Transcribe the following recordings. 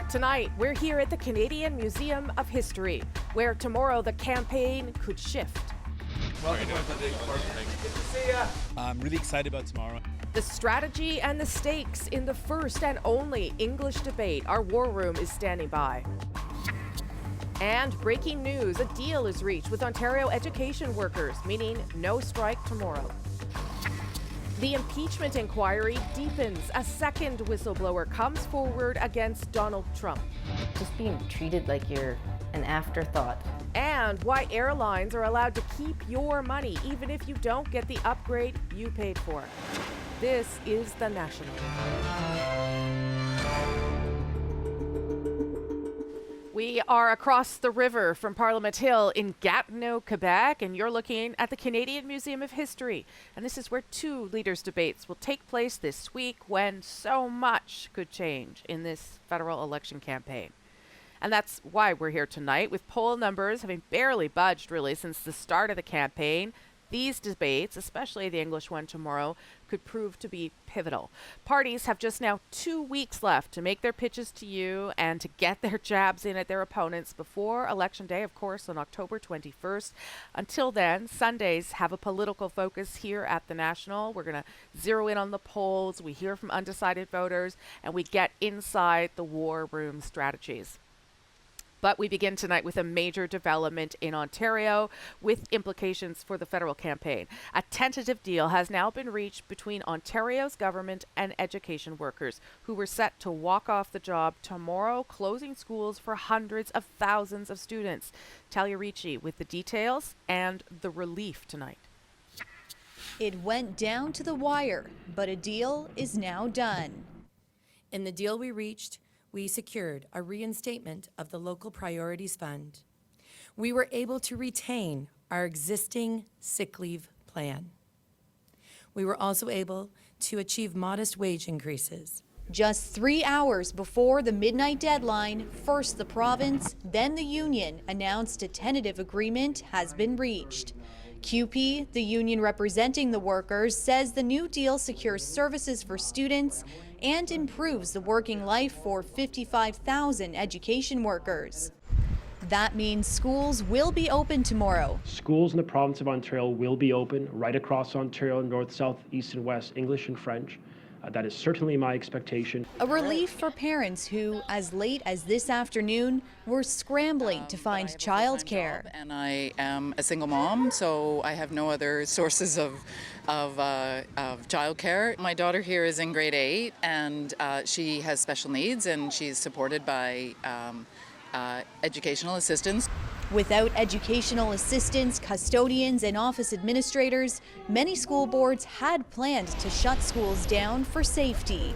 Tonight, we're here at the Canadian Museum of History, where tomorrow the campaign could shift. Welcome to the big party. Good to see ya. I'm really excited about tomorrow. The strategy and the stakes in the first and only English debate. Our war room is standing by. And breaking news, a deal is reached with Ontario education workers, meaning no strike tomorrow. The impeachment inquiry deepens. A second whistleblower comes forward against Donald Trump. Just being treated like you're an afterthought. And why airlines are allowed to keep your money even if you don't get the upgrade you paid for. This is The National. We are across the river from Parliament Hill in Gatineau, Quebec, and you're looking at the Canadian Museum of History. And this is where two leaders' debates will take place this week when so much could change in this federal election campaign. And that's why we're here tonight, with poll numbers having barely budged really since the start of the campaign. These debates, especially the English one tomorrow, could prove to be pivotal. Parties have just now 2 weeks left to make their pitches to you and to get their jabs in at their opponents before Election Day, of course, on October 21st. Until then, Sundays have a political focus here at the National. We're going to zero in on the polls, we hear from undecided voters, and we get inside the war room strategies. But we begin tonight with a major development in Ontario with implications for the federal campaign. A tentative deal has now been reached between Ontario's government and education workers who were set to walk off the job tomorrow, closing schools for hundreds of thousands of students. Talia Ricci with the details and the relief tonight. It went down to the wire, but a deal is now done. In the deal we reached, we secured a reinstatement of the Local Priorities Fund. We were able to retain our existing sick leave plan. We were also able to achieve modest wage increases. Just 3 hours before the midnight deadline, first the province, then the union announced a tentative agreement has been reached. CUPE, the union representing the workers, says the new deal secures services for students and improves the working life for 55,000 education workers. That means schools will be open tomorrow. Schools in the province of Ontario will be open right across Ontario, north, south, east, and west, English and French. That is certainly my expectation. A relief for parents who, as late as this afternoon, were scrambling to find childcare. And I am a single mom, so I have no other sources of childcare. My daughter here is in grade 8, and she has special needs, and she's supported by educational assistants. Without educational assistants, custodians, and office administrators, many school boards had planned to shut schools down for safety.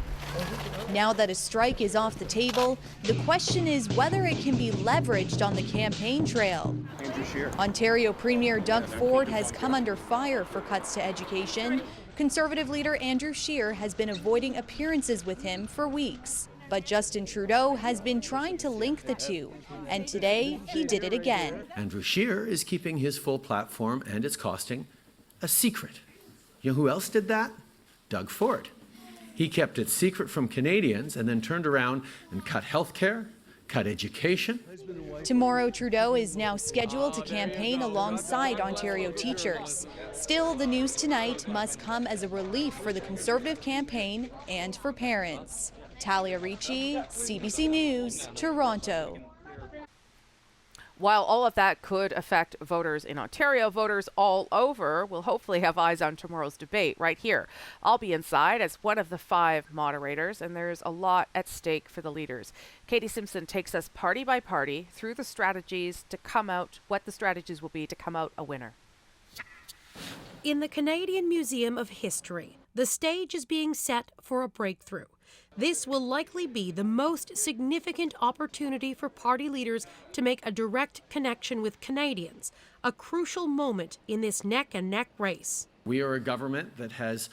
Now that a strike is off the table, the question is whether it can be leveraged on the campaign trail. Ontario Premier Doug Ford has come under fire for cuts to education. Conservative leader Andrew Scheer has been avoiding appearances with him for weeks. But Justin Trudeau has been trying to link the two, and today he did it again. Andrew Scheer is keeping his full platform and its costing a secret. You know who else did that? Doug Ford. He kept it secret from Canadians and then turned around and cut health care, cut education. Tomorrow, Trudeau is now scheduled to campaign alongside Ontario teachers. Still, the news tonight must come as a relief for the Conservative campaign and for parents. Talia Ricci, CBC News, Toronto. While all of that could affect voters in Ontario, voters all over will hopefully have eyes on tomorrow's debate right here. I'll be inside as one of the 5 moderators, and there's a lot at stake for the leaders. Katie Simpson takes us party by party through the strategies to come out, what the strategies will be to come out a winner. In the Canadian Museum of History, the stage is being set for a breakthrough. This will likely be the most significant opportunity for party leaders to make a direct connection with Canadians, a crucial moment in this neck-and-neck race. We are a government that has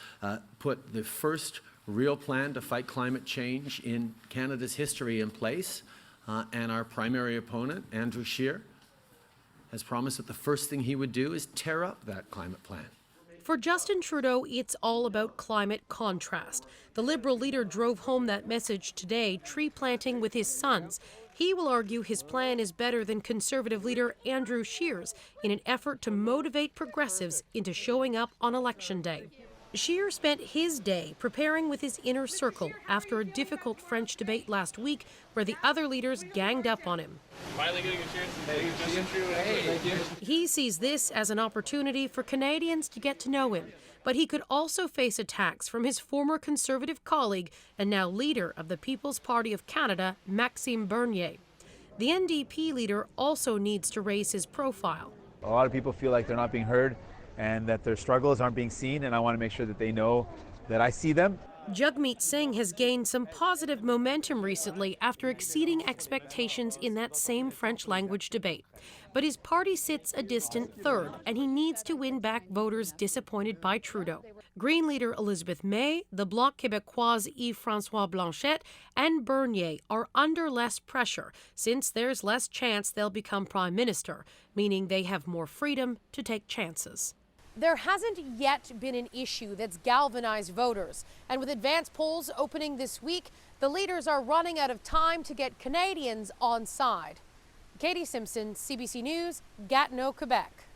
put the first real plan to fight climate change in Canada's history in place, and our primary opponent, Andrew Scheer, has promised that the first thing he would do is tear up that climate plan. For Justin Trudeau, it's all about climate contrast. The Liberal leader drove home that message today, tree planting with his sons. He will argue his plan is better than Conservative leader Andrew Scheer's in an effort to motivate progressives into showing up on Election Day. Scheer spent his day preparing with his inner circle after a difficult French debate last week where the other leaders ganged up on him. Finally getting a chance to meet Justin Trudeau. He sees this as an opportunity for Canadians to get to know him, but he could also face attacks from his former Conservative colleague and now leader of the People's Party of Canada, Maxime Bernier. The NDP leader also needs to raise his profile. A lot of people feel like they're not being heard and that their struggles aren't being seen, and I want to make sure that they know that I see them. Jagmeet Singh has gained some positive momentum recently after exceeding expectations in that same French language debate. But his party sits a distant third, and he needs to win back voters disappointed by Trudeau. Green leader Elizabeth May, the Bloc Québécois Yves-François Blanchet, and Bernier are under less pressure since there's less chance they'll become prime minister, meaning they have more freedom to take chances. There hasn't yet been an issue that's galvanized voters. And with advance polls opening this week, the leaders are running out of time to get Canadians on side. Katie Simpson, CBC News, Gatineau, Quebec.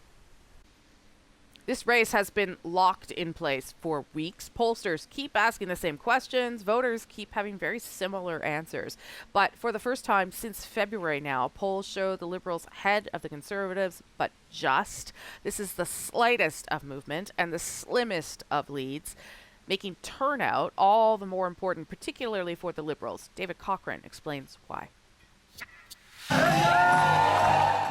This race has been locked in place for weeks. Pollsters keep asking the same questions. Voters keep having very similar answers. But for the first time since February now, polls show the Liberals ahead of the Conservatives, but just. This is the slightest of movement and the slimmest of leads, making turnout all the more important, particularly for the Liberals. David Cochrane explains why.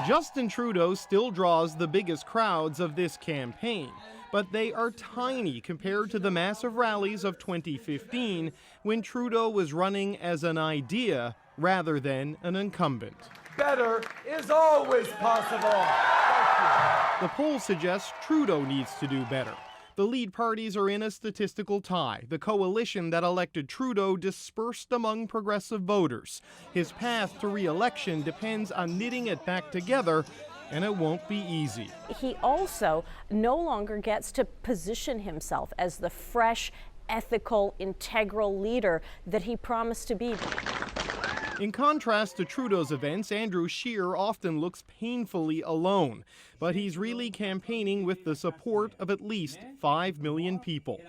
Justin Trudeau still draws the biggest crowds of this campaign, but they are tiny compared to the massive rallies of 2015 when Trudeau was running as an idea rather than an incumbent. Better is always possible. The poll suggests Trudeau needs to do better. The lead parties are in a statistical tie. The coalition that elected Trudeau dispersed among progressive voters. His path to re-election depends on knitting it back together, and it won't be easy. He also no longer gets to position himself as the fresh, ethical, integral leader that he promised to be. In contrast to Trudeau's events, Andrew Scheer often looks painfully alone, but he's really campaigning with the support of at least 5 million people.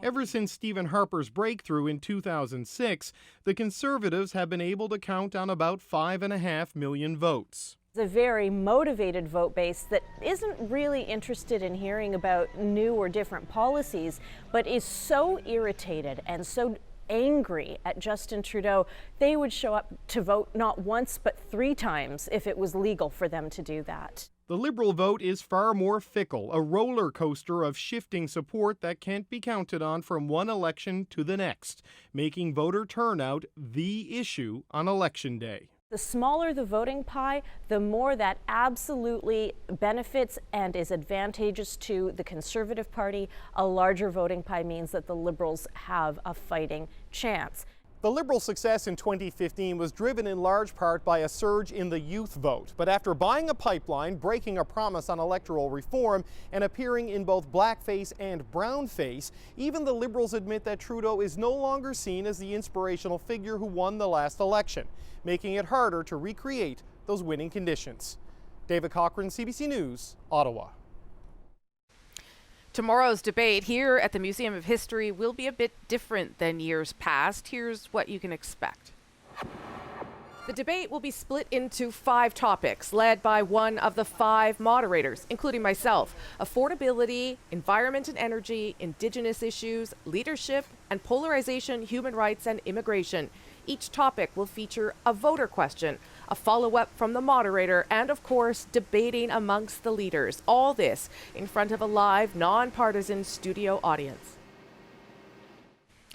Ever since Stephen Harper's breakthrough in 2006, the Conservatives have been able to count on about 5.5 million votes. It's a very motivated vote base that isn't really interested in hearing about new or different policies, but is so irritated and so angry at Justin Trudeau, they would show up to vote not once but 3 times if it was legal for them to do that. The Liberal vote is far more fickle, a roller coaster of shifting support that can't be counted on from one election to the next, making voter turnout the issue on Election Day. The smaller the voting pie, the more that absolutely benefits and is advantageous to the Conservative Party. A larger voting pie means that the Liberals have a fighting chance. The Liberal success in 2015 was driven in large part by a surge in the youth vote. But after buying a pipeline, breaking a promise on electoral reform, and appearing in both blackface and brownface, even the Liberals admit that Trudeau is no longer seen as the inspirational figure who won the last election, making it harder to recreate those winning conditions. David Cochrane, CBC News, Ottawa. Tomorrow's debate here at the Museum of History will be a bit different than years past. Here's what you can expect. The debate will be split into 5 topics, led by one of the 5 moderators, including myself: affordability, environment and energy, Indigenous issues, leadership, and polarization, human rights, and immigration. Each topic will feature a voter question, a follow-up from the moderator, and of course, debating amongst the leaders. All this in front of a live, nonpartisan studio audience.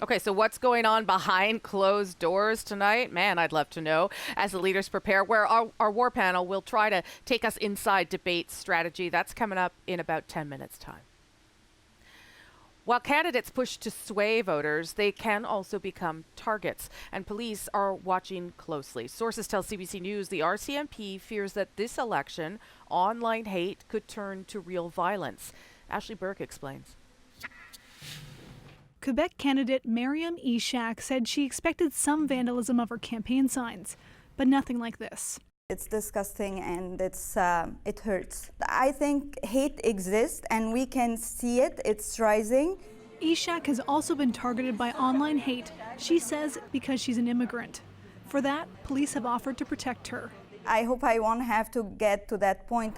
Okay, so what's going on behind closed doors tonight? Man, I'd love to know. As the leaders prepare, where our war panel will try to take us inside debate strategy. That's coming up in about 10 minutes' time. While candidates push to sway voters, they can also become targets, and police are watching closely. Sources tell CBC News the RCMP fears that this election, online hate could turn to real violence. Ashley Burke explains. Quebec candidate Mariam Ishak said she expected some vandalism of her campaign signs, but nothing like this. It's disgusting and it hurts. I think hate exists and we can see it. It's rising. Ishak has also been targeted by online hate, she says, because she's an immigrant. For that, police have offered to protect her. I hope I won't have to get to that point.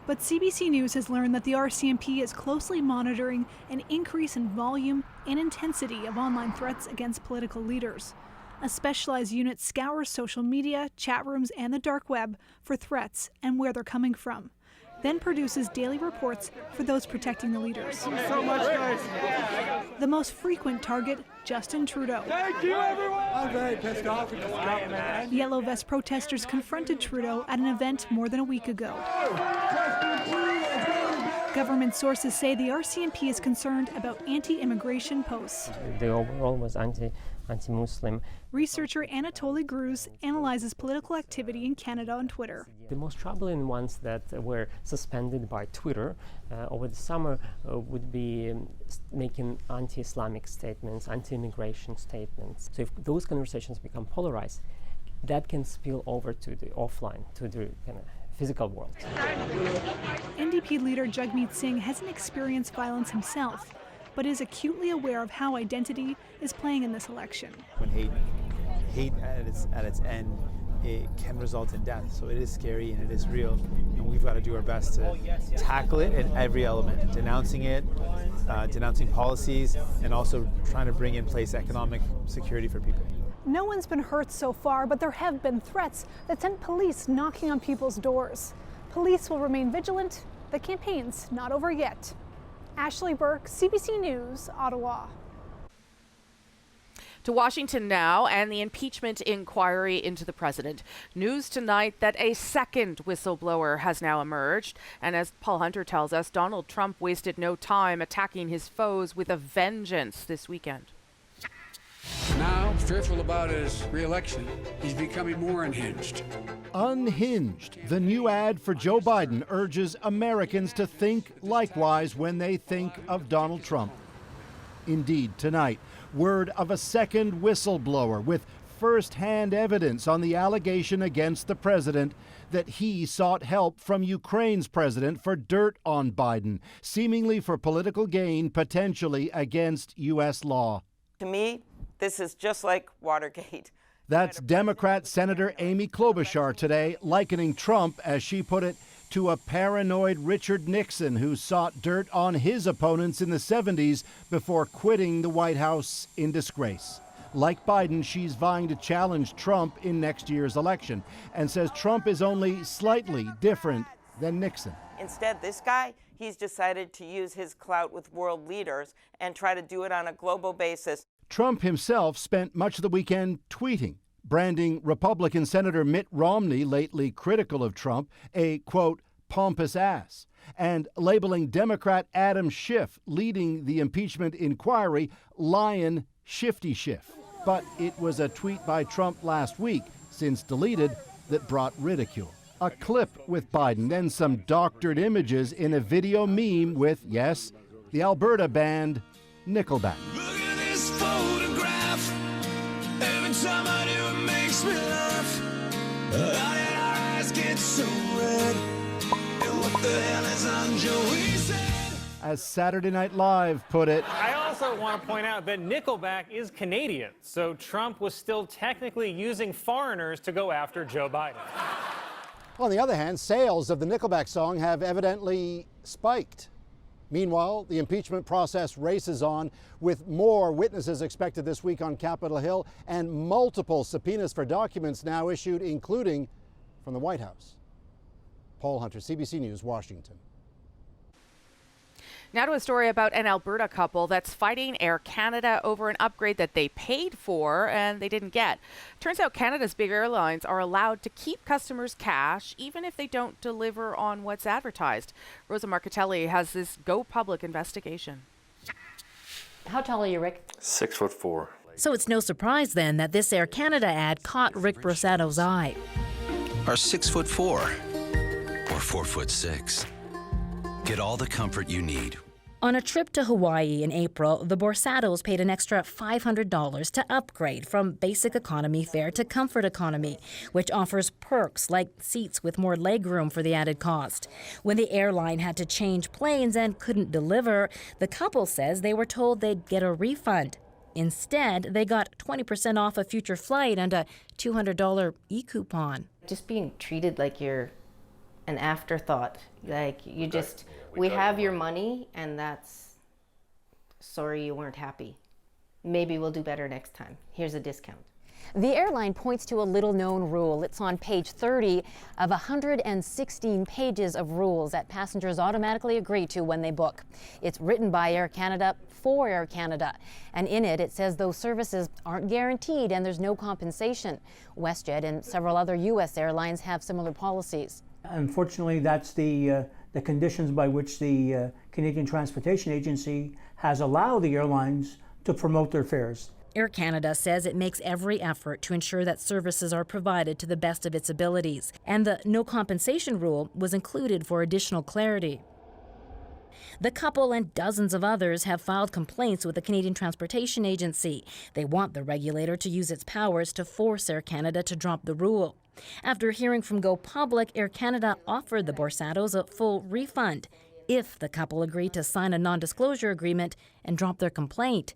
But CBC News has learned that the RCMP is closely monitoring an increase in volume and intensity of online threats against political leaders. A specialized unit scours social media, chat rooms, and the dark web for threats and where they're coming from, then produces daily reports for those protecting the leaders. So much, guys. The most frequent target, Justin Trudeau. Thank you, everyone. I'm very pissed off with this government. Yellow vest protesters confronted Trudeau at an event more than a week ago. Government sources say the RCMP is concerned about anti-immigration posts. The overall was anti-Muslim. Researcher Anatoly Gruz analyzes political activity in Canada on Twitter. The most troubling ones that were suspended by Twitter over the summer would be making anti-Islamic statements, anti-immigration statements. So if those conversations become polarized, that can spill over to the offline, to the kind of physical world. NDP leader Jagmeet Singh hasn't experienced violence himself, but is acutely aware of how identity is playing in this election. When hate at its end, it can result in death. So it is scary and it is real, and we've got to do our best to tackle it in every element, denouncing it, denouncing policies, and also trying to bring in place economic security for people. No one's been hurt so far, but there have been threats that sent police knocking on people's doors. Police will remain vigilant. The campaign's not over yet. Ashley Burke, CBC News, Ottawa. To Washington now and the impeachment inquiry into the president. News tonight that a second whistleblower has now emerged. And as Paul Hunter tells us, Donald Trump wasted no time attacking his foes with a vengeance this weekend. Now, fearful about his re-election, he's becoming more unhinged. Unhinged, the new ad for Joe Biden urges Americans to think likewise when they think of Donald Trump. Indeed, tonight, word of a second whistleblower with first-hand evidence on the allegation against the president that he sought help from Ukraine's president for dirt on Biden, seemingly for political gain, potentially against U.S. law. To me, this is just like Watergate. That's Democrat Senator Amy Klobuchar today, likening Trump, as she put it, to a paranoid Richard Nixon who sought dirt on his opponents in the 70s before quitting the White House in disgrace. Like Biden, she's vying to challenge Trump in next year's election and says Trump is only slightly different than Nixon. Instead, this guy, he's decided to use his clout with world leaders and try to do it on a global basis. Trump himself spent much of the weekend tweeting, branding Republican Senator Mitt Romney, lately critical of Trump, a, quote, pompous ass, and labeling Democrat Adam Schiff, leading the impeachment inquiry, Lion Shifty Schiff. But it was a tweet by Trump last week, since deleted, that brought ridicule. A clip with Biden, then some doctored images in a video meme with, yes, the Alberta band Nickelback. Photograph. Every time I do it makes me laugh. How did our eyes get so red? And what the hell is on Joey's head? As Saturday Night Live put it. I also want to point out that Nickelback is Canadian, so Trump was still technically using foreigners to go after Joe Biden. On the other hand, sales of the Nickelback song have evidently spiked. Meanwhile, the impeachment process races on, with more witnesses expected this week on Capitol Hill and multiple subpoenas for documents now issued, including from the White House. Paul Hunter, CBC News, Washington. Now to a story about an Alberta couple that's fighting Air Canada over an upgrade that they paid for and they didn't get. Turns out Canada's big airlines are allowed to keep customers' cash even if they don't deliver on what's advertised. Rosa Marcatelli has this Go Public investigation. How tall are you, Rick? 6'4". So it's no surprise then that this Air Canada ad caught Rick Brosato's eye. Are 6'4" or 4'6". Get all the comfort you need On a trip to Hawaii in April, the Borsatos paid an extra $500 to upgrade from basic economy fare to comfort economy, which offers perks like seats with more legroom for the added cost. When the airline had to change planes and couldn't deliver, the couple says they were told they'd get a refund. Instead, they got 20% off a future flight and a $200 e-coupon. Just being treated like you're an afterthought. Like you just, we have your money and that's, sorry you weren't happy. Maybe we'll do better next time. Here's a discount. The airline points to a little-known rule. It's on page 30 of 116 pages of rules that passengers automatically agree to when they book. It's written by Air Canada for Air Canada, and in it, it says those services aren't guaranteed and there's no compensation. WestJet and several other U.S. airlines have similar policies. Unfortunately, that's the conditions by which the Canadian Transportation Agency has allowed the airlines to promote their fares. Air Canada says it makes every effort to ensure that services are provided to the best of its abilities, and the no compensation rule was included for additional clarity. The couple and dozens of others have filed complaints with the Canadian Transportation Agency. They want the regulator to use its powers to force Air Canada to drop the rule. After hearing from Go Public, Air Canada offered the Borsatos a full refund if the couple agreed to sign a non-disclosure agreement and drop their complaint.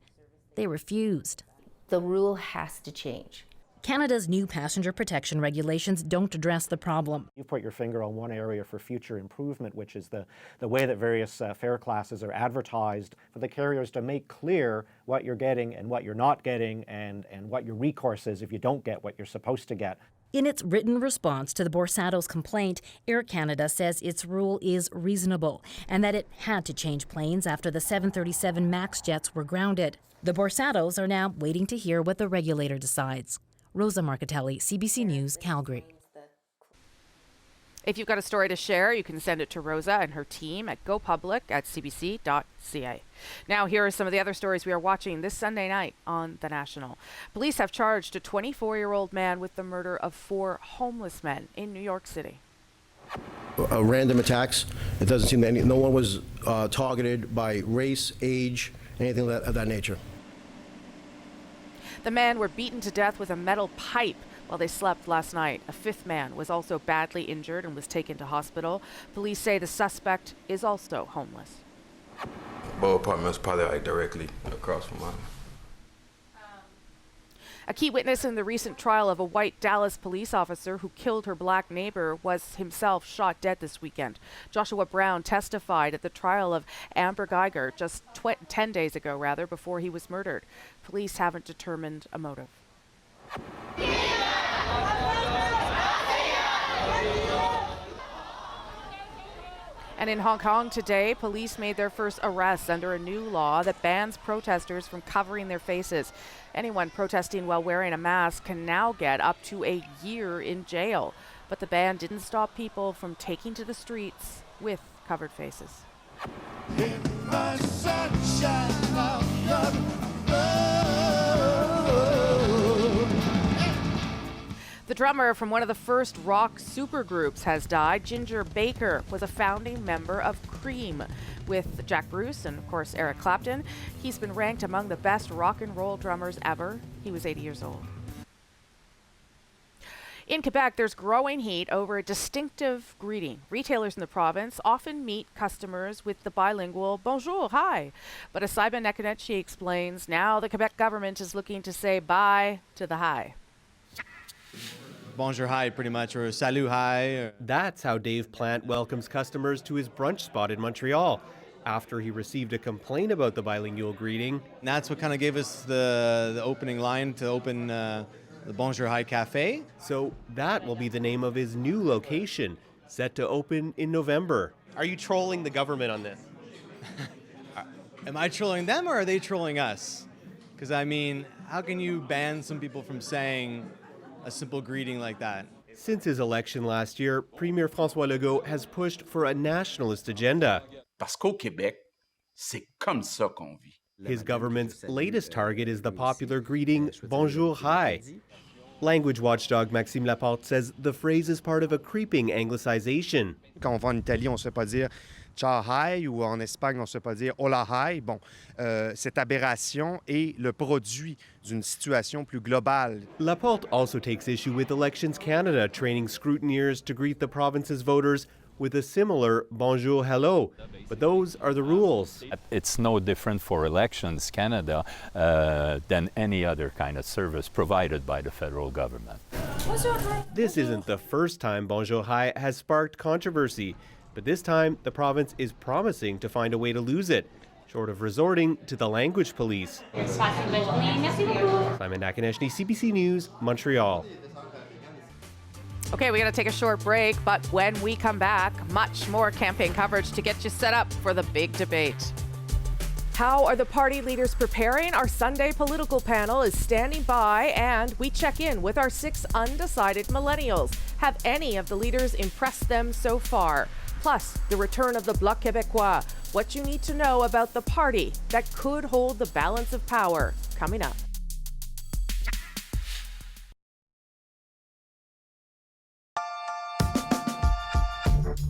They refused. The rule has to change. Canada's new passenger protection regulations don't address the problem. You put your finger on one area for future improvement, which is the way that various fare classes are advertised, for the carriers to make clear what you're getting and what you're not getting and what your recourse is if you don't get what you're supposed to get. In its written response to the Borsatos' complaint, Air Canada says its rule is reasonable and that it had to change planes after the 737 MAX jets were grounded. The Borsatos are now waiting to hear what the regulator decides. Rosa Marcatelli, CBC News, Calgary. If you've got a story to share, you can send it to Rosa and her team at gopublic@cbc.ca. Now, here are some of the other stories we are watching this Sunday night on The National. Police have charged a 24-year-old man with the murder of 4 homeless men in New York City. Random attacks. It doesn't seem that no one was targeted by race, age, anything of that nature. The men were beaten to death with a metal pipe while they slept last night. A 5th man was also badly injured and was taken to hospital. Police say the suspect is also homeless. Both apartments probably like directly across from mine. A key witness in the recent trial of a white Dallas police officer who killed her black neighbor was himself shot dead this weekend. Joshua Brown testified at the trial of Amber Geiger just 10 days ago, before he was murdered. Police haven't determined a motive. And in Hong Kong today, police made their first arrests under a new law that bans protesters from covering their faces. Anyone protesting while wearing a mask can now get up to a year in jail. But the ban didn't stop people from taking to the streets with covered faces. In my sunshine, I'm not The drummer from one of the first rock supergroups has died. Ginger Baker was a founding member of Cream with Jack Bruce and, of course, Eric Clapton. He's been ranked among the best rock and roll drummers ever. He was 80 years old. In Quebec, there's growing heat over a distinctive greeting. Retailers in the province often meet customers with the bilingual bonjour, hi. But as Simon Nekanetchi explains, now the Quebec government is looking to say bye to the hi. Bonjour, hi, pretty much, or salut, hi. That's how Dave Plant welcomes customers to his brunch spot in Montreal after he received a complaint about the bilingual greeting. And that's what kind of gave us the opening line to open the Bonjour Hi Cafe. So that will be the name of his new location, set to open in November. Are you trolling the government on this? Am I trolling them or are they trolling us? Because, I mean, how can you ban some people from saying a simple greeting like that? Since his election last year, Premier François Legault has pushed for a nationalist agenda. Parce qu'au Québec, c'est comme ça qu'on vit. His government's latest target is the popular greeting Bonjour Hi. Language watchdog Maxime Laporte says the phrase is part of a creeping anglicization. Quand on va en Italie, on ne se fait pas dire ciao hi, ou en Espagne, on ne se fait pas dire hola hi. Bon, cette aberration est le produit d'une situation plus globale. Laporte also takes issue with Elections Canada training scrutineers to greet the province's voters with a similar bonjour hello. But those are the rules. It's no different for Elections Canada than any other kind of service provided by the federal government. This isn't the first time bonjour hi has sparked controversy, but this time the province is promising to find a way to lose it, short of resorting to the language police. Simon Nakaneshny, CBC News, Montreal. Okay, we got to take a short break, but when we come back, much more campaign coverage to get you set up for the big debate. How are the party leaders preparing? Our Sunday political panel is standing by, and we check in with our 6 undecided millennials. Have any of the leaders impressed them so far? Plus, the return of the Bloc Québécois. What you need to know about the party that could hold the balance of power. Coming up.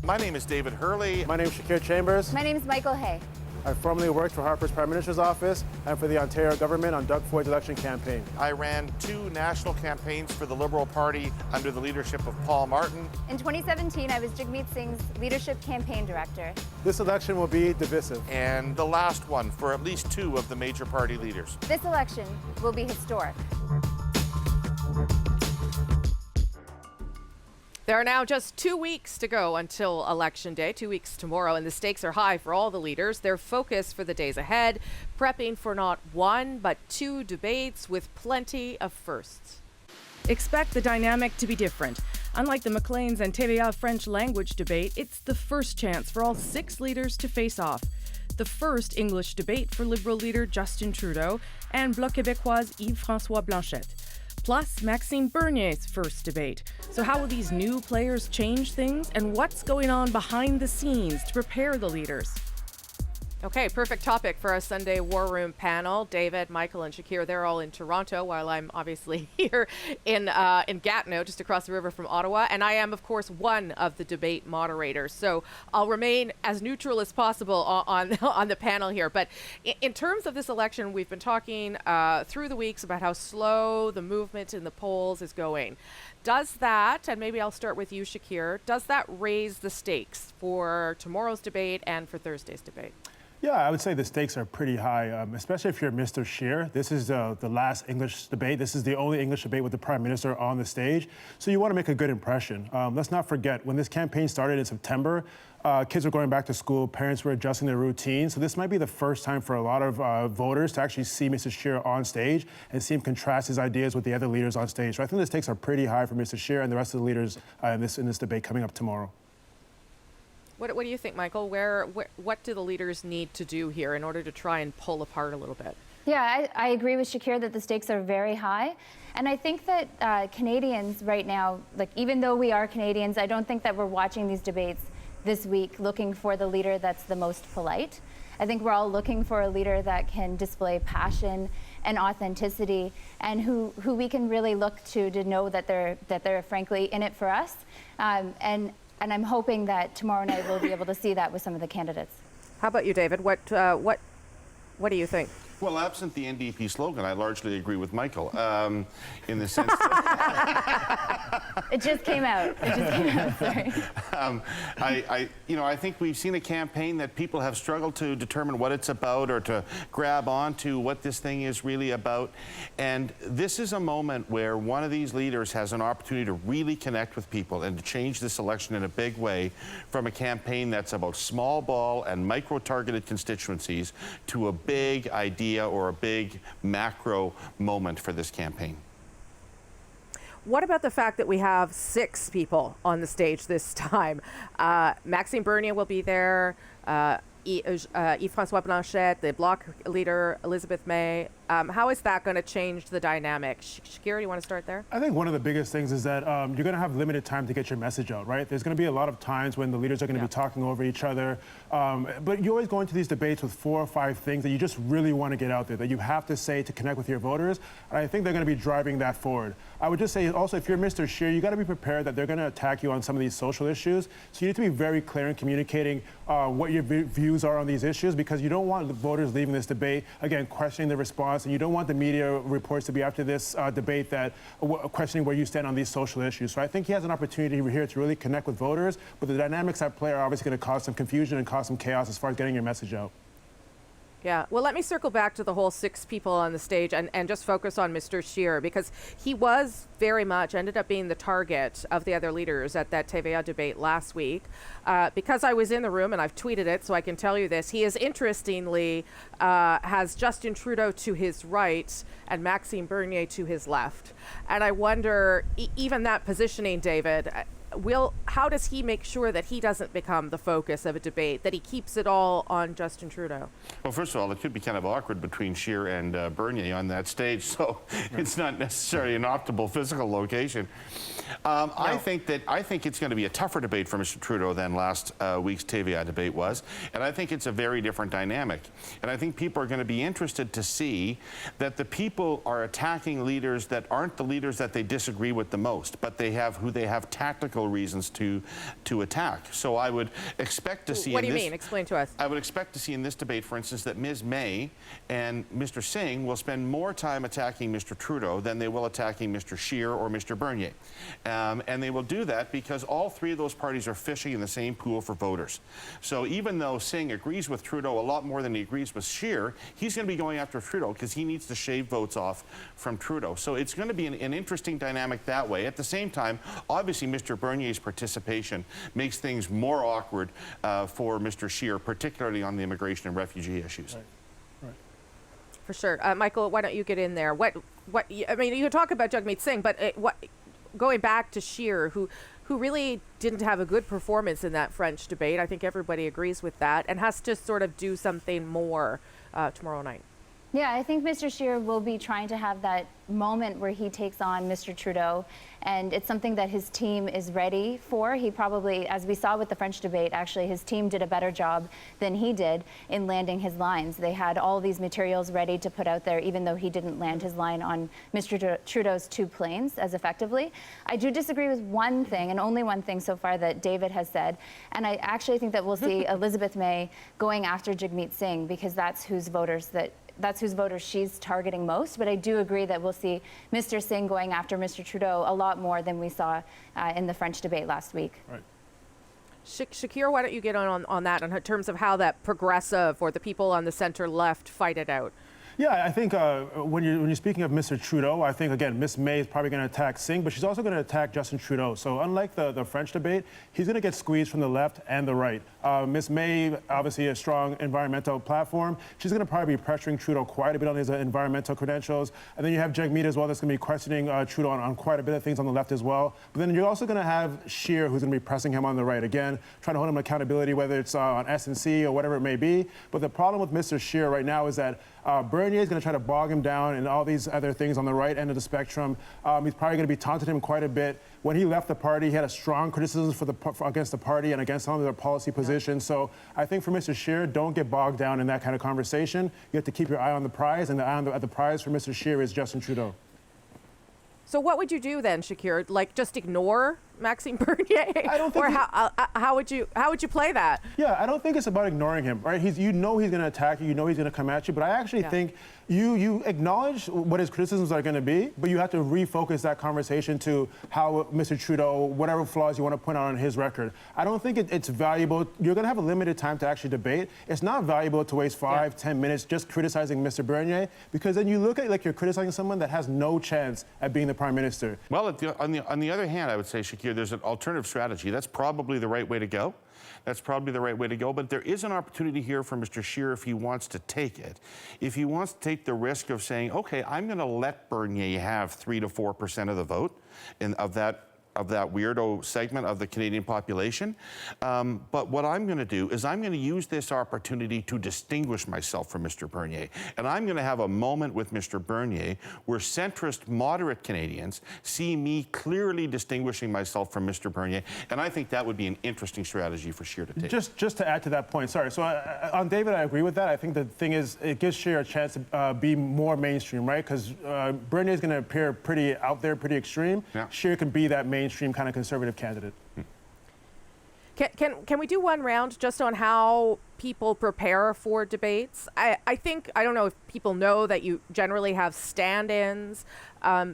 My name is David Hurley. My name is Shakir Chambers. My name is Michael Hay. I formerly worked for Harper's Prime Minister's office and for the Ontario government on Doug Ford's election campaign. I ran 2 national campaigns for the Liberal Party under the leadership of Paul Martin. In 2017, I was Jagmeet Singh's leadership campaign director. This election will be divisive. And the last one for at least 2 of the major party leaders. This election will be historic. There are now just 2 weeks to go until Election Day, 2 weeks tomorrow, and the stakes are high for all the leaders. Their focus for the days ahead, prepping for not 1, but 2 debates with plenty of firsts. Expect the dynamic to be different. Unlike the Maclean's and TVA French language debate, it's the first chance for all 6 leaders to face off. The first English debate for Liberal leader Justin Trudeau and Bloc Québécois Yves-François Blanchet. Plus, Maxime Bernier's first debate. So how will these new players change things, and what's going on behind the scenes to prepare the leaders? Okay, perfect topic for our Sunday War Room panel. David, Michael, and Shakir, they're all in Toronto, while I'm obviously here in Gatineau, just across the river from Ottawa. And I am, of course, one of the debate moderators. So I'll remain as neutral as possible on the panel here. But in terms of this election, we've been talking through the weeks about how slow the movement in the polls is going. Does that, and maybe I'll start with you, Shakir, does that raise the stakes for tomorrow's debate and for Thursday's debate? Yeah, I would say the stakes are pretty high, especially if you're Mr. Scheer. This is the last English debate. This is the only English debate with the Prime Minister on the stage. So you want to make a good impression. Let's not forget, when this campaign started in September, kids were going back to school, parents were adjusting their routine. So this might be the first time for a lot of voters to actually see Mr. Scheer on stage and see him contrast his ideas with the other leaders on stage. So I think the stakes are pretty high for Mr. Scheer and the rest of the leaders in this debate coming up tomorrow. What do you think, Michael? What do the leaders need to do here in order to try and pull apart a little bit? Yeah, I agree with Shakir that the stakes are very high. And I think that Canadians right now, like even though we are Canadians, I don't think that we're watching these debates this week looking for the leader that's the most polite. I think we're all looking for a leader that can display passion and authenticity, and who we can really look to know that they're frankly in it for us. And I'm hoping that tomorrow night we'll be able to see that with some of the candidates. How about you, David? What do you think? Well, absent the NDP slogan, I largely agree with Michael in the sense that It just came out. Sorry. I think we've seen a campaign that people have struggled to determine what it's about or to grab onto what this thing is really about. And this is a moment where one of these leaders has an opportunity to really connect with people and to change this election in a big way, from a campaign that's about small ball and micro-targeted constituencies to a big idea or a big macro moment for this campaign. What about the fact that we have 6 people on the stage this time? Maxime Bernier will be there, Yves-François Blanchet, the Bloc leader, Elizabeth May, How is that going to change the dynamic? Shakira, you want to start there? I think one of the biggest things is that you're going to have limited time to get your message out, right? There's going to be a lot of times when the leaders are going to be talking over each other. But you always go into these debates with 4 or 5 things that you just really want to get out there, that you have to say to connect with your voters. And I think they're going to be driving that forward. I would just say also, if you're Mr. Scheer, you got to be prepared that they're going to attack you on some of these social issues. So you need to be very clear in communicating what your views are on these issues, because you don't want the voters leaving this debate, again, questioning the response, and you don't want the media reports to be after this debate that questioning where you stand on these social issues. So I think he has an opportunity here to really connect with voters, but the dynamics at play are obviously going to cause some confusion and cause some chaos as far as getting your message out. Yeah, well, let me circle back to the whole 6 people on the stage and just focus on Mr. Scheer, because he was very much ended up being the target of the other leaders at that TVA debate last week. Because I was in the room and I've tweeted it, so I can tell you this, he is interestingly has Justin Trudeau to his right and Maxime Bernier to his left. And I wonder, even that positioning, David, how does he make sure that he doesn't become the focus of a debate, that he keeps it all on Justin Trudeau? Well, first of all, it could be kind of awkward between Scheer and Bernier on that stage, so it's not necessarily an optimal physical location. I think it's going to be a tougher debate for Mr. Trudeau than last week's TVA debate was, and I think it's a very different dynamic. And I think people are going to be interested to see that the people are attacking leaders that aren't the leaders that they disagree with the most, but they have tactical reasons to attack. So I would expect to see. What do you mean? Explain to us. I would expect to see in this debate, for instance, that Ms. May and Mr. Singh will spend more time attacking Mr. Trudeau than they will attacking Mr. Scheer or Mr. Bernier. And they will do that because all 3 of those parties are fishing in the same pool for voters. So even though Singh agrees with Trudeau a lot more than he agrees with Scheer, he's going to be going after Trudeau because he needs to shave votes off from Trudeau. So it's going to be an interesting dynamic that way. At the same time, obviously, Mr. Bernier's participation makes things more awkward for Mr. Scheer, particularly on the immigration and refugee issues. Right. For sure. Michael, why don't you get in there? I mean, you talk about Jagmeet Singh, but going back to Scheer, who really didn't have a good performance in that French debate, I think everybody agrees with that, and has to sort of do something more tomorrow night. Yeah, I think Mr. Scheer will be trying to have that moment where he takes on Mr. Trudeau, and it's something that his team is ready for. He probably, as we saw with the French debate, actually his team did a better job than he did in landing his lines. They had all these materials ready to put out there, even though he didn't land his line on Mr. Trudeau's 2 planes as effectively. I do disagree with one thing, and only one thing so far, that David has said, and I actually think that we'll see Elizabeth May going after Jagmeet Singh, because that's whose voters she's targeting most. But I do agree that we'll see Mr. Singh going after Mr. Trudeau a lot more than we saw in the French debate last week. Right. Shakir, why don't you get on that in terms of how that progressive or the people on the center left fight it out? Yeah, I think when you're speaking of Mr. Trudeau, I think, again, Ms. May is probably going to attack Singh, but she's also going to attack Justin Trudeau. So unlike the French debate, he's going to get squeezed from the left and the right. Ms. May, obviously a strong environmental platform. She's going to probably be pressuring Trudeau quite a bit on his environmental credentials. And then you have Jagmeet as well that's going to be questioning Trudeau on quite a bit of things on the left as well. But then you're also going to have Scheer, who's going to be pressing him on the right. Again, trying to hold him accountability, whether it's on S&C or whatever it may be. But the problem with Mr. Scheer right now is that Bernier is going to try to bog him down and all these other things on the right end of the spectrum. He's probably going to be taunting him quite a bit. When he left the party, he had a strong criticism against the party and against some of their policy positions. So I think for Mr. Scheer, don't get bogged down in that kind of conversation. You have to keep your eye on the prize, and the eye on the prize for Mr. Scheer is Justin Trudeau. So what would you do then, Shakir? Like just ignore Maxime Bernier? I don't think. Or how would you play that? Yeah, I don't think it's about ignoring him, right? You know he's going to attack you. You know he's going to come at you. But I actually think you acknowledge what his criticisms are going to be, but you have to refocus that conversation to how Mr. Trudeau, whatever flaws you want to point out on his record. I don't think it's valuable. You're going to have a limited time to actually debate. It's not valuable to waste 5-10 minutes just criticizing Mr. Bernier, because then you look at like you're criticizing someone that has no chance at being the Prime Minister. Well, on the other hand, I would say, Shakir, there's an alternative strategy. That's probably the right way to go. That's probably the right way to go. But there is an opportunity here for Mr. Scheer if he wants to take it. If he wants to take the risk of saying, okay, I'm going to let Bernier have 3 to 4% of the vote of that weirdo segment of the Canadian population. But what I'm going to do is I'm going to use this opportunity to distinguish myself from Mr. Bernier. And I'm going to have a moment with Mr. Bernier where centrist, moderate Canadians see me clearly distinguishing myself from Mr. Bernier. And I think that would be an interesting strategy for Scheer to take. Just to add to that point, sorry. So on David, I agree with that. I think the thing is, it gives Scheer a chance to be more mainstream, right? Because Bernier is going to appear pretty out there, pretty extreme. Yeah. Scheer can be that mainstream kind of conservative candidate. Can we do one round just on how people prepare for debates? I don't know if people know that you generally have stand-ins.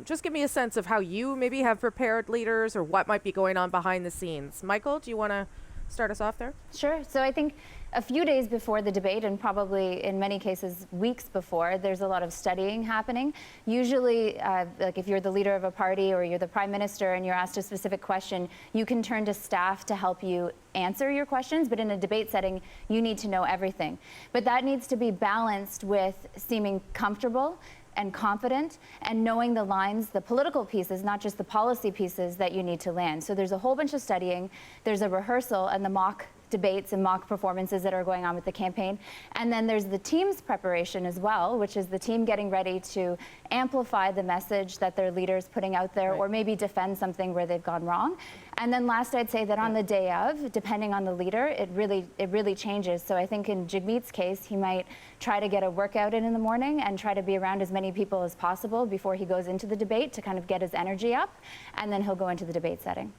Just give me a sense of how you maybe have prepared leaders or what might be going on behind the scenes. Michael, do you want to start us off there? Sure. So I think a few days before the debate, and probably in many cases weeks before, there's a lot of studying happening. Usually, like if you're the leader of a party or you're the prime minister and you're asked a specific question, you can turn to staff to help you answer your questions, but in a debate setting, you need to know everything. But that needs to be balanced with seeming comfortable and confident and knowing the lines, the political pieces, not just the policy pieces that you need to land. So there's a whole bunch of studying, there's a rehearsal and the mock debates and mock performances that are going on with the campaign. And then there's the team's preparation as well, which is the team getting ready to amplify the message that their leader's putting out there, or maybe defend something where they've gone wrong. And then last, I'd say that on the day of, depending on the leader, it really changes. So I think in Jagmeet's case, he might try to get a workout in the morning and try to be around as many people as possible before he goes into the debate to kind of get his energy up, and then he'll go into the debate setting.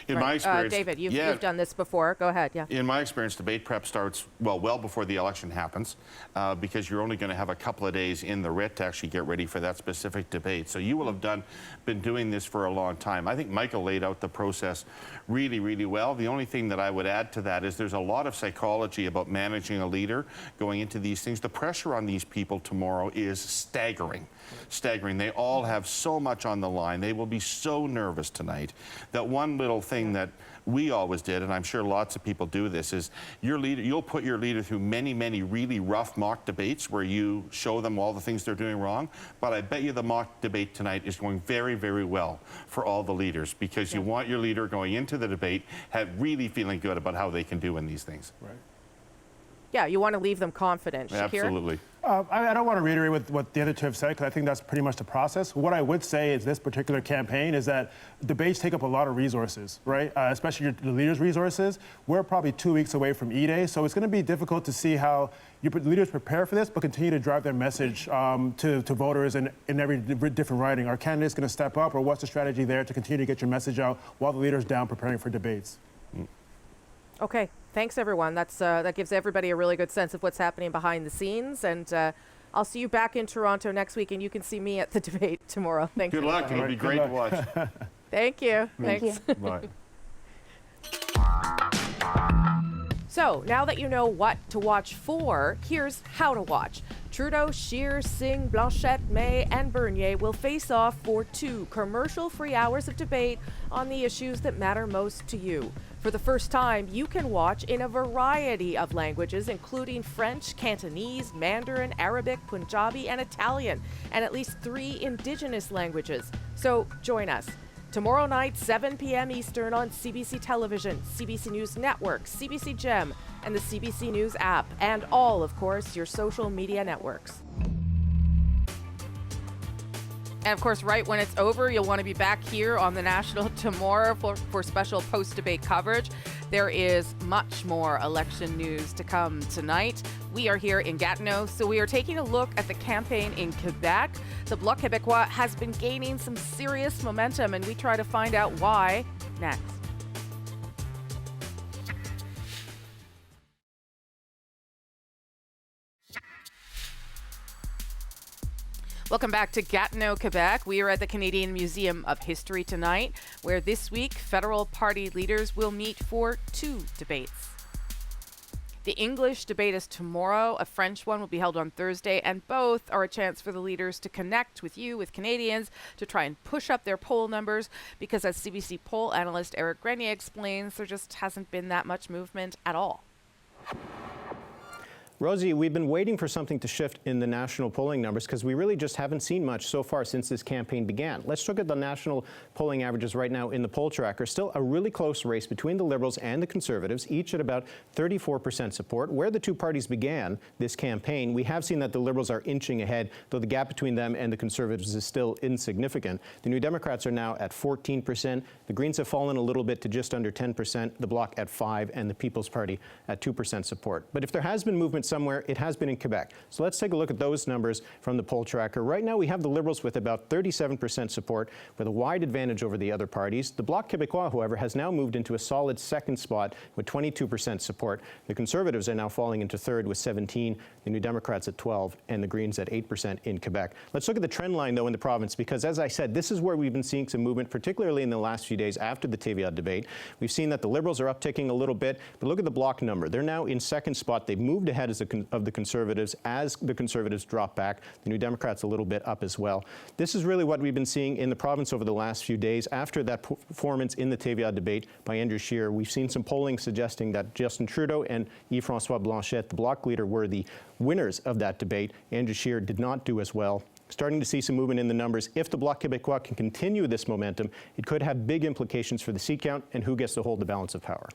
In my experience, David, you've done this before. Go ahead. Yeah. In my experience, debate prep starts well before the election happens, because you're only going to have a couple of days in the writ to actually get ready for that specific debate. So you will have been doing this for a long time. I think Michael laid out the process really, really well. The only thing that I would add to that is there's a lot of psychology about managing a leader going into these things. The pressure on these people tomorrow is staggering. Staggering. They all have so much on the line. They will be so nervous tonight. That one little thing that we always did, and I'm sure lots of people do this, is you'll put your leader through many, many really rough mock debates where you show them all the things they're doing wrong. But I bet you the mock debate tonight is going very, very well for all the leaders, because you want your leader going into the debate really feeling good about how they can do in these things. Right. Yeah, you want to leave them confident. Shakir? Absolutely. I don't want to reiterate what the other two have said, because I think that's pretty much the process. What I would say is this particular campaign is that debates take up a lot of resources, right? Especially the leaders' resources. We're probably 2 weeks away from E-Day, so it's going to be difficult to see how the leaders prepare for this, but continue to drive their message to voters in every different riding. Are candidates going to step up, or what's the strategy there to continue to get your message out while the leader's down preparing for debates? Okay, thanks everyone. That gives everybody a really good sense of what's happening behind the scenes, and I'll see you back in Toronto next week, and you can see me at the debate tomorrow. Thanks. Good luck. It'll be great to watch. Thank you. Thanks. Bye. So now that you know what to watch for, here's how to watch. Trudeau, Scheer, Singh, Blanchette, May, and Bernier will face off for 2 commercial-free hours of debate on the issues that matter most to you. For the first time, you can watch in a variety of languages, including French, Cantonese, Mandarin, Arabic, Punjabi, and Italian, and at least 3 indigenous languages. So join us. Tomorrow night, 7 p.m. Eastern on CBC Television, CBC News Network, CBC Gem, and the CBC News app, and all, of course, your social media networks. And of course, right when it's over, you'll want to be back here on the National tomorrow for special post-debate coverage. There is much more election news to come tonight. We are here in Gatineau, so we are taking a look at the campaign in Quebec. The Bloc Québécois has been gaining some serious momentum, and we try to find out why next. Welcome back to Gatineau, Quebec. We are at the Canadian Museum of History tonight, where this week federal party leaders will meet for 2 debates. The English debate is tomorrow. A French one will be held on Thursday, and both are a chance for the leaders to connect with you, with Canadians, to try and push up their poll numbers, because as CBC poll analyst Eric Grenier explains, there just hasn't been that much movement at all. Rosie, we've been waiting for something to shift in the national polling numbers because we really just haven't seen much so far since this campaign began. Let's look at the national polling averages right now in the poll tracker. Still a really close race between the Liberals and the Conservatives, each at about 34% support. Where the two parties began this campaign, we have seen that the Liberals are inching ahead, though the gap between them and the Conservatives is still insignificant. The New Democrats are now at 14%. The Greens have fallen a little bit to just under 10%, the Bloc at 5%, and the People's Party at 2% support. But if there has been movement somewhere, it has been in Quebec. So let's take a look at those numbers from the poll tracker. Right now, we have the Liberals with about 37% support, with a wide advantage over the other parties. The Bloc Québécois, however, has now moved into a solid second spot with 22% support. The Conservatives are now falling into third with 17%, the New Democrats at 12%, and the Greens at 8% in Quebec. Let's look at the trend line, though, in the province, because as I said, this is where we've been seeing some movement, particularly in the last few days after the TVA debate. We've seen that the Liberals are upticking a little bit, but look at the Bloc number. They're now in second spot. They've moved ahead of the Conservatives as the Conservatives drop back. The New Democrats a little bit up as well. This is really what we've been seeing in the province over the last few days. After that performance in the TVA debate by Andrew Scheer, we've seen some polling suggesting that Justin Trudeau and Yves-François Blanchet, the Bloc leader, were the winners of that debate. Andrew Scheer did not do as well. Starting to see some movement in the numbers. If the Bloc Québécois can continue this momentum, it could have big implications for the seat count and who gets to hold the balance of power.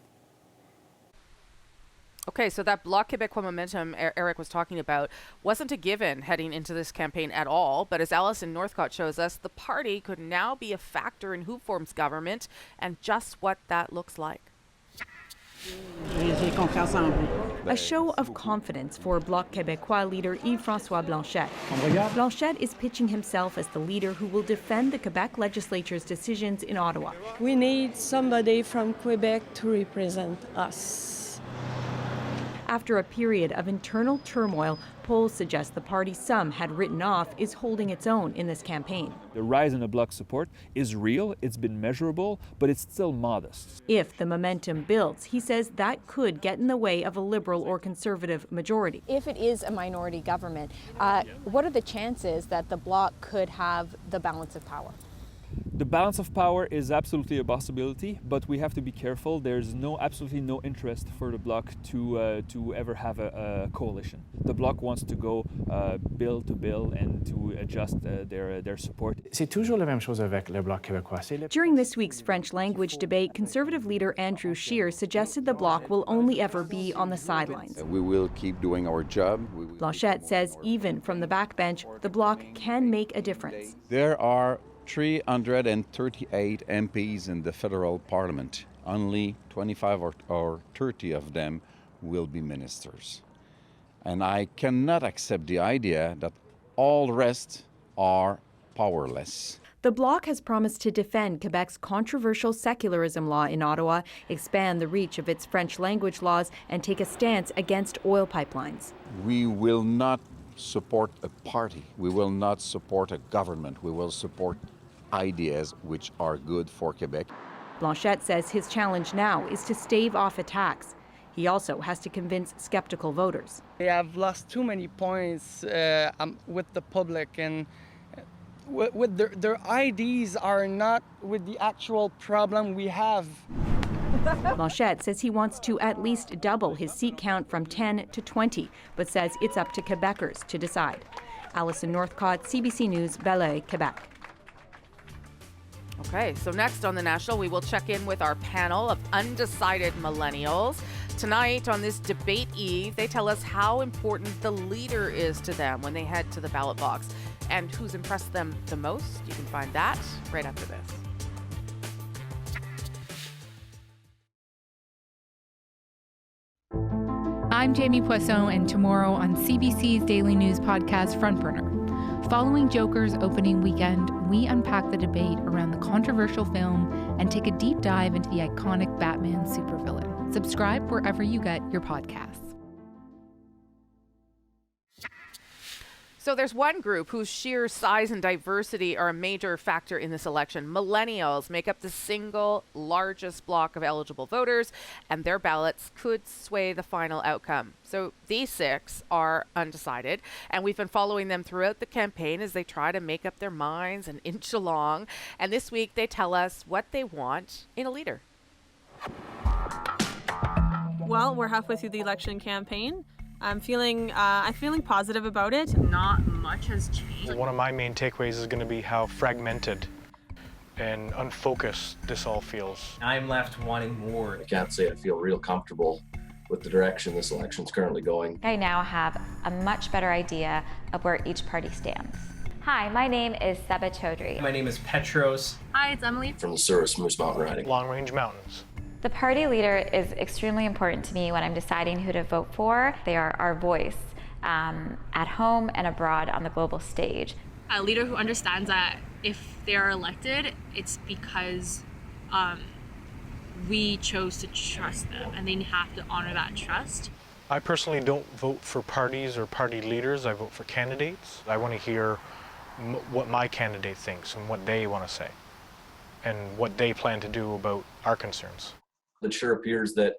Okay, so that Bloc Québécois momentum Eric was talking about wasn't a given heading into this campaign at all, but as Alison Northcott shows us, the party could now be a factor in who forms government and just what that looks like. A show of confidence for Bloc Québécois leader Yves-François Blanchet. Blanchet is pitching himself as the leader who will defend the Quebec legislature's decisions in Ottawa. We need somebody from Quebec to represent us. After a period of internal turmoil, polls suggest the party some had written off is holding its own in this campaign. The rise in the Bloc support is real, it's been measurable, but it's still modest. If the momentum builds, he says that could get in the way of a Liberal or Conservative majority. If it is a minority government, what are the chances that the Bloc could have the balance of power? The balance of power is absolutely a possibility, but we have to be careful. There's absolutely no interest for the Bloc to ever have a coalition. The Bloc wants to go bill to bill and to adjust their support. During this week's French language debate, Conservative leader Andrew Scheer suggested the Bloc will only ever be on the sidelines. We will keep doing our job. Blanchet says even from the backbench, the Bloc can make a difference. There are 338 MPs in the federal parliament. Only 25 or 30 of them will be ministers. And I cannot accept the idea that all the rest are powerless. The Bloc has promised to defend Quebec's controversial secularism law in Ottawa, expand the reach of its French language laws, and take a stance against oil pipelines. We will not support a party. We will not support a government. We will support ideas which are good for Quebec. Blanchet says his challenge now is to stave off attacks. He also has to convince skeptical voters. They have lost too many points with the public, and with their IDs are not with the actual problem we have. Blanchet says he wants to at least double his seat count from 10 to 20, but says it's up to Quebecers to decide. Alison Northcott, CBC News, Belleuil, Quebec. Okay, so next on The National, we will check in with our panel of undecided millennials. Tonight on this debate eve, they tell us how important the leader is to them when they head to the ballot box and who's impressed them the most. You can find that right after this. I'm Jamie Poisson, and tomorrow on CBC's daily news podcast, Front Burner. Following Joker's opening weekend, we unpack the debate around the controversial film and take a deep dive into the iconic Batman supervillain. Subscribe wherever you get your podcasts. So there's one group whose sheer size and diversity are a major factor in this election. Millennials make up the single largest block of eligible voters, and their ballots could sway the final outcome. So these six are undecided, and we've been following them throughout the campaign as they try to make up their minds and inch along. And this week they tell us what they want in a leader. Well, we're halfway through the election campaign. I'm feeling positive about it. Not much has changed. One of my main takeaways is going to be how fragmented and unfocused this all feels. I'm left wanting more. I can't say I feel real comfortable with the direction this election's currently going. I now have a much better idea of where each party stands. Hi, my name is Seba Chaudhry. My name is Petros. Hi, it's Emily. From the Souris Moose Mountain Riding. Long Range Mountains. The party leader is extremely important to me when I'm deciding who to vote for. They are our voice at home and abroad on the global stage. A leader who understands that if they are elected, it's because we chose to trust them, and they have to honor that trust. I personally don't vote for parties or party leaders. I vote for candidates. I want to hear what my candidate thinks and what they want to say and what they plan to do about our concerns. It sure appears that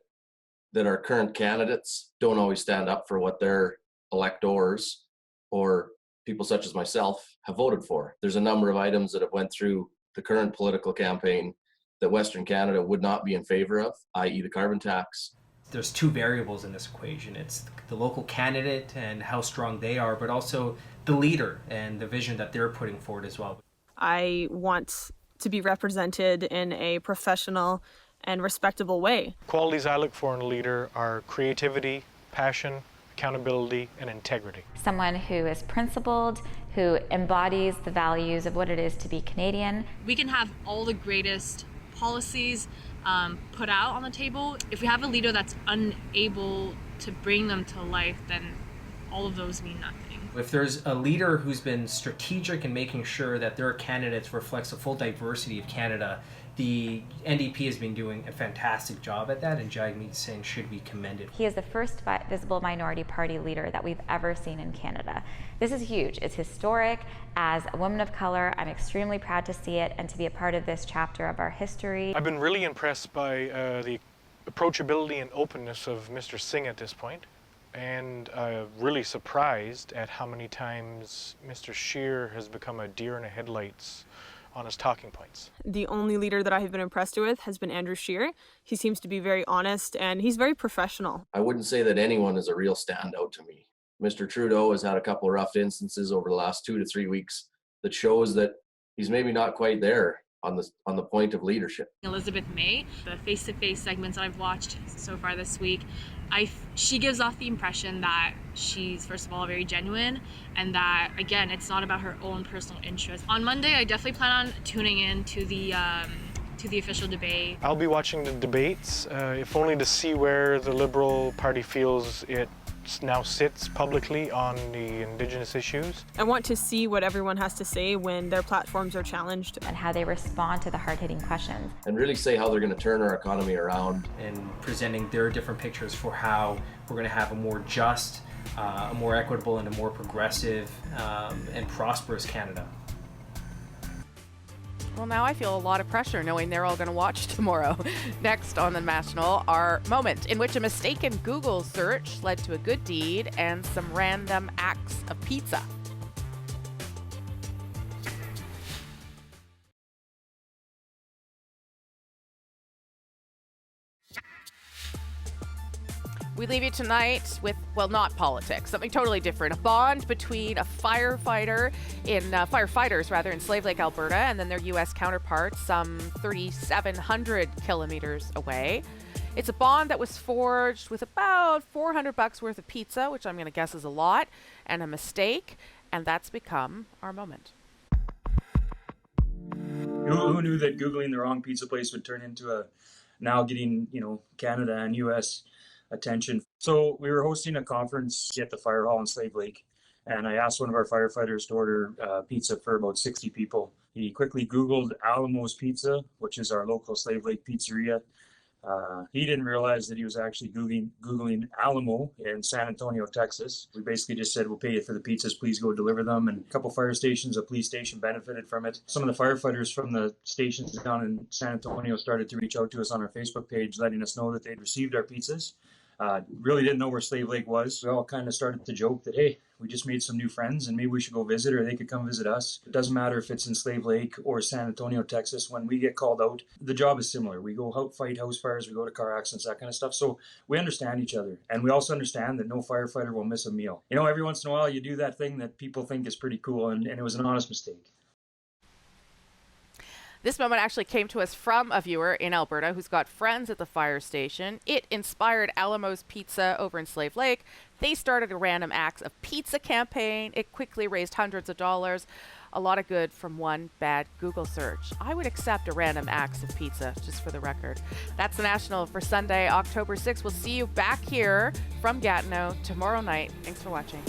our current candidates don't always stand up for what their electors or people such as myself have voted for. There's a number of items that have went through the current political campaign that Western Canada would not be in favor of, i.e. the carbon tax. There's two variables in this equation. It's the local candidate and how strong they are, but also the leader and the vision that they're putting forward as well. I want to be represented in a professional and respectable way. Qualities I look for in a leader are creativity, passion, accountability, and integrity. Someone who is principled, who embodies the values of what it is to be Canadian. We can have all the greatest policies put out on the table. If we have a leader that's unable to bring them to life, then all of those mean nothing. If there's a leader who's been strategic in making sure that their candidates reflects the full diversity of Canada, the NDP has been doing a fantastic job at that, and Jagmeet Singh should be commended. He is the first visible minority party leader that we've ever seen in Canada. This is huge. It's historic. As a woman of color, I'm extremely proud to see it and to be a part of this chapter of our history. I've been really impressed by the approachability and openness of Mr. Singh at this point, and really surprised at how many times Mr. Scheer has become a deer in the headlights on his talking points. The only leader that I have been impressed with has been Andrew Scheer. He seems to be very honest and he's very professional. I wouldn't say that anyone is a real standout to me. Mr. Trudeau has had a couple of rough instances over the last 2 to 3 weeks that shows that he's maybe not quite there on the point of leadership. Elizabeth May, the face-to-face segments that I've watched so far this week, she gives off the impression that she's, first of all, very genuine, and that, again, it's not about her own personal interest. On Monday, I definitely plan on tuning in to the official debate. I'll be watching the debates, if only to see where the Liberal Party feels it now sits publicly on the Indigenous issues. I want to see what everyone has to say when their platforms are challenged. And how they respond to the hard-hitting questions. And really say how they're going to turn our economy around. And presenting their different pictures for how we're going to have a more just, a more equitable, and a more progressive and prosperous Canada. Well, now I feel a lot of pressure knowing they're all going to watch tomorrow. Next on The National, our moment in which a mistaken Google search led to a good deed and some random acts of pizza. We leave you tonight with, well, not politics, something totally different. A bond between a firefighters in Slave Lake, Alberta, and then their U.S. counterparts some 3,700 kilometers away. It's a bond that was forged with about $400 worth of pizza, which I'm going to guess is a lot, and a mistake, and that's become our moment. Who knew that Googling the wrong pizza place would turn into now getting, Canada and U.S. attention. So we were hosting a conference at the fire hall in Slave Lake, and I asked one of our firefighters to order pizza for about 60 people. He quickly Googled Alamo's Pizza, which is our local Slave Lake pizzeria. He didn't realize that he was actually Googling Alamo in San Antonio, Texas. We basically just said, we'll pay you for the pizzas, please go deliver them. And a couple fire stations, a police station benefited from it. Some of the firefighters from the stations down in San Antonio started to reach out to us on our Facebook page, letting us know that they'd received our pizzas. Really didn't know where Slave Lake was. We all kind of started to joke that, hey, We just made some new friends, and maybe we should go visit, or they could come visit us. It doesn't matter if it's in Slave Lake or San Antonio, Texas. When we get called out, the job is similar. We go out, fight house fires, we go to car accidents, that kind of stuff. So we understand each other, and we also understand that no firefighter will miss a meal. You know, every once in a while you do that thing that people think is pretty cool, and it was an honest mistake. This moment actually came to us from a viewer in Alberta who's got friends at the fire station. It inspired Alamo's Pizza over in Slave Lake. They started a random acts of pizza campaign. It quickly raised hundreds of dollars. A lot of good from one bad Google search. I would accept a random acts of pizza, just for the record. That's the National for Sunday, October 6th. We'll see you back here from Gatineau tomorrow night. Thanks for watching.